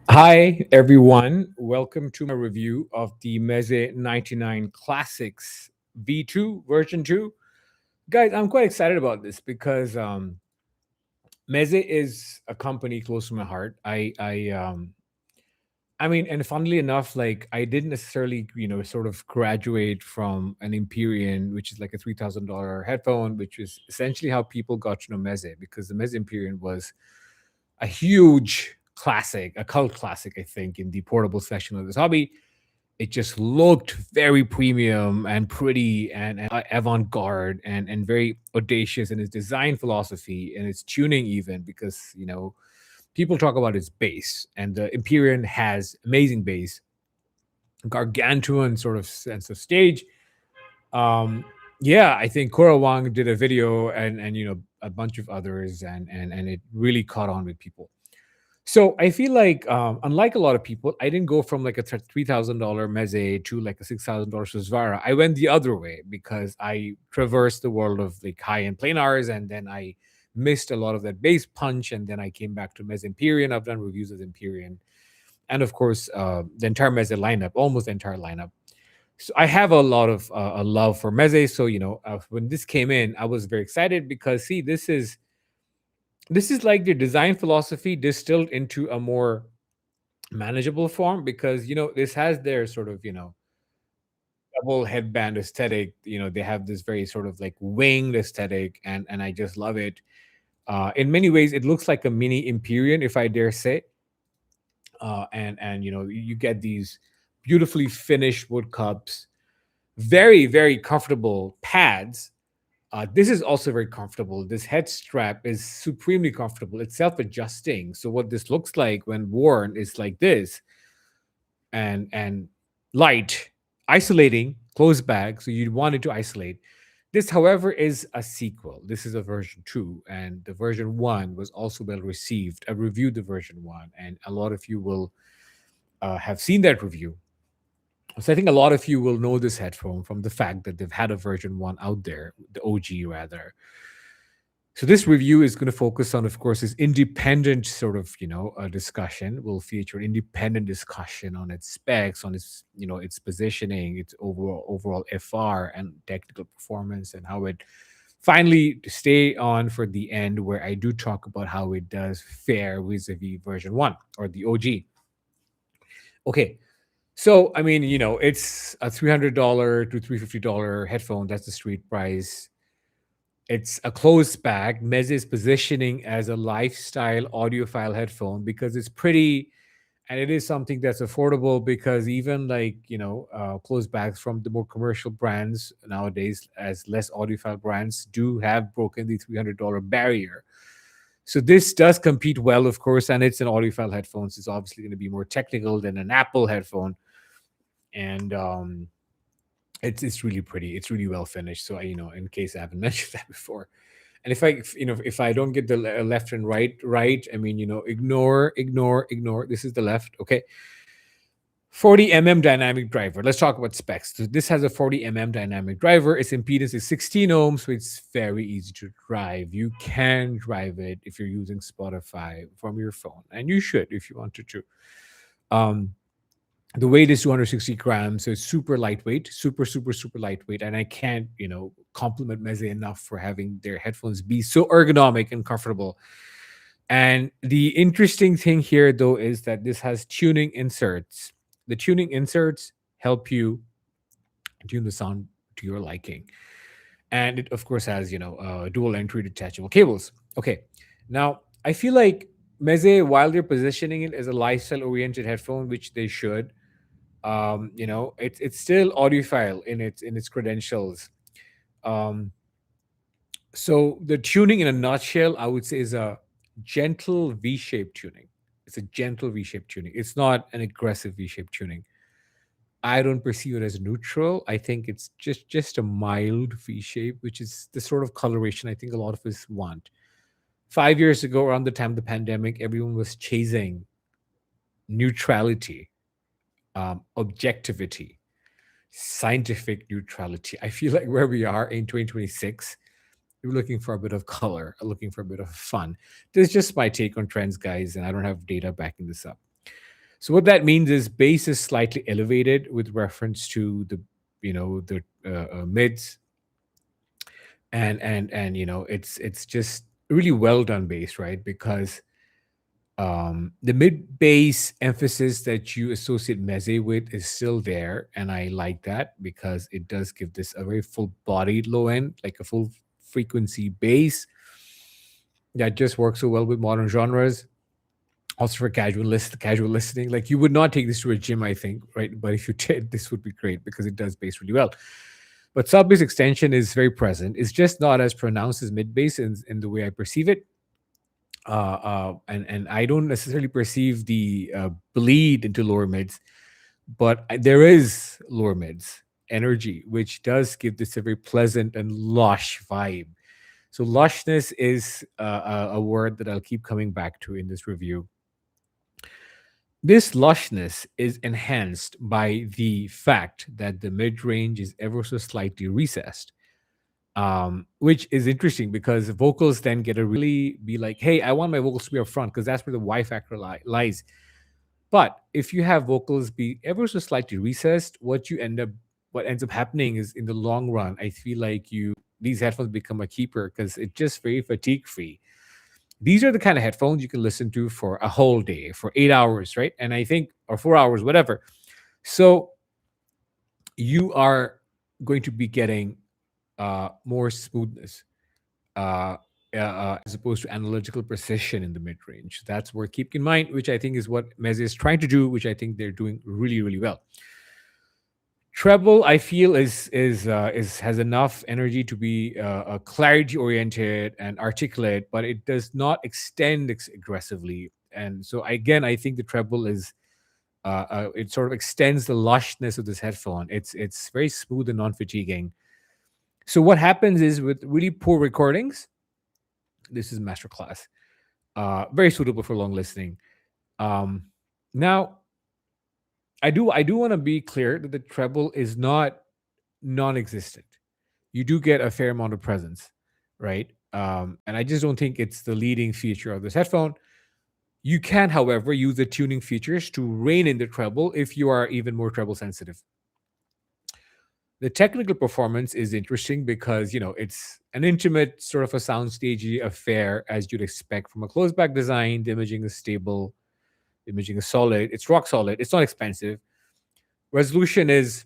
Hi, everyone. Welcome to my review of the Meze 99 Classics V2 version 2. Guys, I'm quite excited about this because Meze is a company close to my heart. I mean, and funnily enough, like I didn't necessarily, sort of graduate from an Empyrean, which is like a $3,000 headphone, which is essentially how people got to know Meze because the Meze Empyrean was a huge classic, a cult classic, I think, in the portable section of this hobby. It just looked very premium and pretty and avant-garde and very audacious in its design philosophy and its tuning even because people talk about its bass and the Empyrean has amazing bass, gargantuan sort of sense of stage. um yeah, I think Cora Wang did a video and a bunch of others and it really caught on with people. So I feel like, unlike a lot of people, I didn't go from like a $3,000 Meze to like a $6,000 Susvara. I went the other way because I traversed the world of like high end planars, and then I missed a lot of that bass punch, and then I came back to Meze Empyrean. I've done reviews of Empyrean, and of course, the entire Meze lineup, almost the entire lineup. So I have a lot of a love for Meze. So when this came in, I was very excited because see, this is like their design philosophy distilled into a more manageable form because this has their sort of double headband aesthetic. They have this very sort of like winged aesthetic, and I just love it. In many ways it looks like a mini Empyrean, if I dare say. And you get these beautifully finished wood cups, very very comfortable pads. This is also very comfortable. This head strap is supremely comfortable. It's self-adjusting. So what this looks like when worn is like this, and light, isolating, closed bag. So you want it to isolate. This, however, is a sequel. This is a version 2, and the version 1 was also well received. I reviewed the version 1, and a lot of you will have seen that review. So I think a lot of you will know this headphone from the fact that they've had a version 1 out there, the OG rather. So this review is going to focus on, of course, this independent sort of, discussion. Will feature independent discussion on its specs, on its, its positioning, its overall FR and technical performance, and how it finally stay on for the end, where I do talk about how it does fare vis-a-vis version 1 or the OG. Okay, so I mean, it's a $300 to $350 headphone. That's the street price. It's a closed bag. Meze is positioning as a lifestyle audiophile headphone because it's pretty, and it is something that's affordable because even like, closed bags from the more commercial brands nowadays, as less audiophile brands, do have broken the $300 barrier. So this does compete well, of course, and it's an audiophile headphones. It's obviously going to be more technical than an Apple headphone. And it's really pretty. It's really well finished. So in case I haven't mentioned that before, and if I don't get the left and right, I mean, ignore. This is the left. Okay. 40 mm dynamic driver. Let's talk about specs. So this has a 40 mm dynamic driver. Its impedance is 16 ohms, so it's very easy to drive. You can drive it if you're using Spotify from your phone, and you should if you wanted to. Um, the weight is 260 grams, so it's super lightweight, super lightweight. And I can't, compliment Meze enough for having their headphones be so ergonomic and comfortable. And the interesting thing here, though, is that this has tuning inserts. The tuning inserts help you tune the sound to your liking. And it, of course, has, dual entry detachable cables. Okay. Now, I feel like Meze, while they're positioning it as a lifestyle oriented headphone, which they should, it's still audiophile in its credentials. Um, so the tuning in a nutshell, I would say, is a gentle V-shaped tuning. It's a gentle V-shaped tuning. It's not an aggressive V-shaped tuning. I don't perceive it as neutral. I think it's just a mild V shape, which is the sort of coloration I think a lot of us want. 5 years ago, around the time of the pandemic, everyone was chasing neutrality, objectivity, scientific neutrality. I feel like where we are in 2026, we're looking for a bit of color, looking for a bit of fun. This is just my take on trends, guys, and I don't have data backing this up. So what that means is bass is slightly elevated with reference to the the mids, and it's just really well done bass, right? Because the mid bass emphasis that you associate Meze with is still there, and I like that because it does give this a very full bodied low end, like a full frequency bass that just works so well with modern genres. Also for casual listening, like you would not take this to a gym, I think, right? But if you did, this would be great because it does bass really well. But sub bass extension is very present. It's just not as pronounced as mid bass in the way I perceive it. And I don't necessarily perceive the bleed into lower mids, but there is lower mids energy, which does give this a very pleasant and lush vibe. So lushness is a word that I'll keep coming back to in this review. This lushness is enhanced by the fact that the mid range is ever so slightly recessed, which is interesting because vocals then get to really be like, hey, I want my vocals to be up front because that's where the Y factor lies. But if you have vocals be ever so slightly recessed, what ends up happening is in the long run, I feel like these headphones become a keeper because it's just very fatigue free. These are the kind of headphones you can listen to for a whole day, for 8 hours, right? And I think, or 4 hours, whatever. So you are going to be getting more smoothness, as opposed to analytical precision in the mid range. That's where keep in mind, which I think is what Meze is trying to do, which I think they're doing really, really well. Treble, I feel, is has enough energy to be clarity oriented and articulate, but it does not extend aggressively. And so again, I think the treble is it sort of extends the lushness of this headphone. It's very smooth and non-fatiguing. So what happens is with really poor recordings, this is masterclass. Very suitable for long listening. Now, I do want to be clear that the treble is not non-existent. You do get a fair amount of presence, right? And I just don't think it's the leading feature of this headphone. You can, however, use the tuning features to rein in the treble if you are even more treble sensitive. The technical performance is interesting because it's an intimate sort of a soundstagey affair as you'd expect from a closed back design. The imaging is stable, the imaging is solid, it's rock solid, it's not expensive. Resolution is,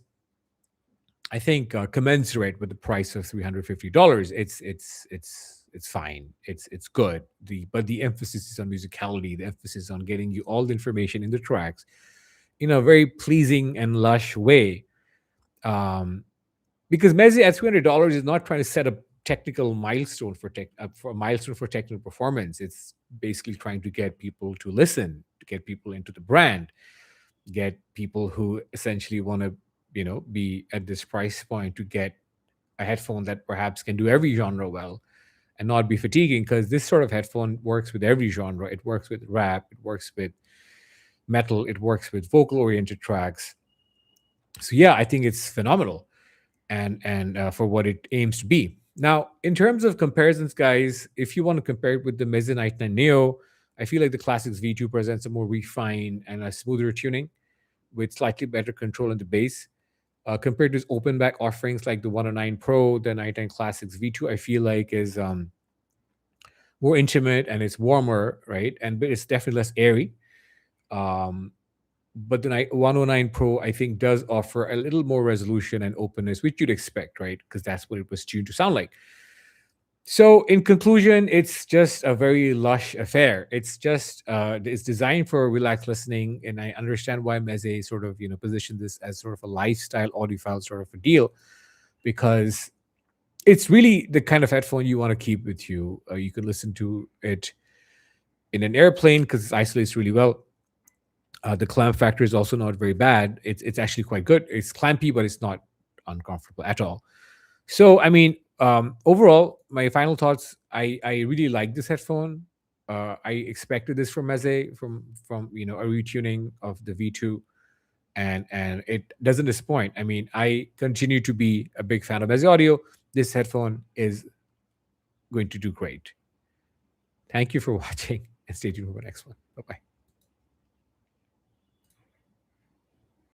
I think, commensurate with the price of $350. It's fine. It's good. But the emphasis is on musicality. The emphasis is on getting you all the information in the tracks in a very pleasing and lush way. Because Meze at $300 is not trying to set a technical milestone for a milestone for technical performance. It's basically trying to get people to listen, to get people into the brand, get people who essentially want to be at this price point to get a headphone that perhaps can do every genre well and not be fatiguing, because this sort of headphone works with every genre. It works with rap, it works with metal, it works with vocal oriented tracks. So yeah, I think it's phenomenal, and for what it aims to be. Now, in terms of comparisons, guys, if you want to compare it with the Meze 99 Neo, I feel like the Classics V2 presents a more refined and a smoother tuning with slightly better control in the bass. Compared to its open back offerings like the 109 Pro, the 99 Classics V2, I feel like is more intimate and it's warmer, right? But it's definitely less airy. Um, but the 109 Pro, I think, does offer a little more resolution and openness, which you'd expect, right? Because that's what it was tuned to sound like. So, in conclusion, it's just a very lush affair. It's designed for relaxed listening, and I understand why Meze sort of positioned this as sort of a lifestyle audiophile sort of a deal, because it's really the kind of headphone you want to keep with you. You can listen to it in an airplane because it isolates really well. The clamp factor is also not very bad. It's actually quite good. It's clampy, but it's not uncomfortable at all. So, I mean, overall, my final thoughts: I really like this headphone. I expected this from Meze, from a retuning of the V2, and it doesn't disappoint. I mean, I continue to be a big fan of Meze Audio. This headphone is going to do great. Thank you for watching, and stay tuned for the next one.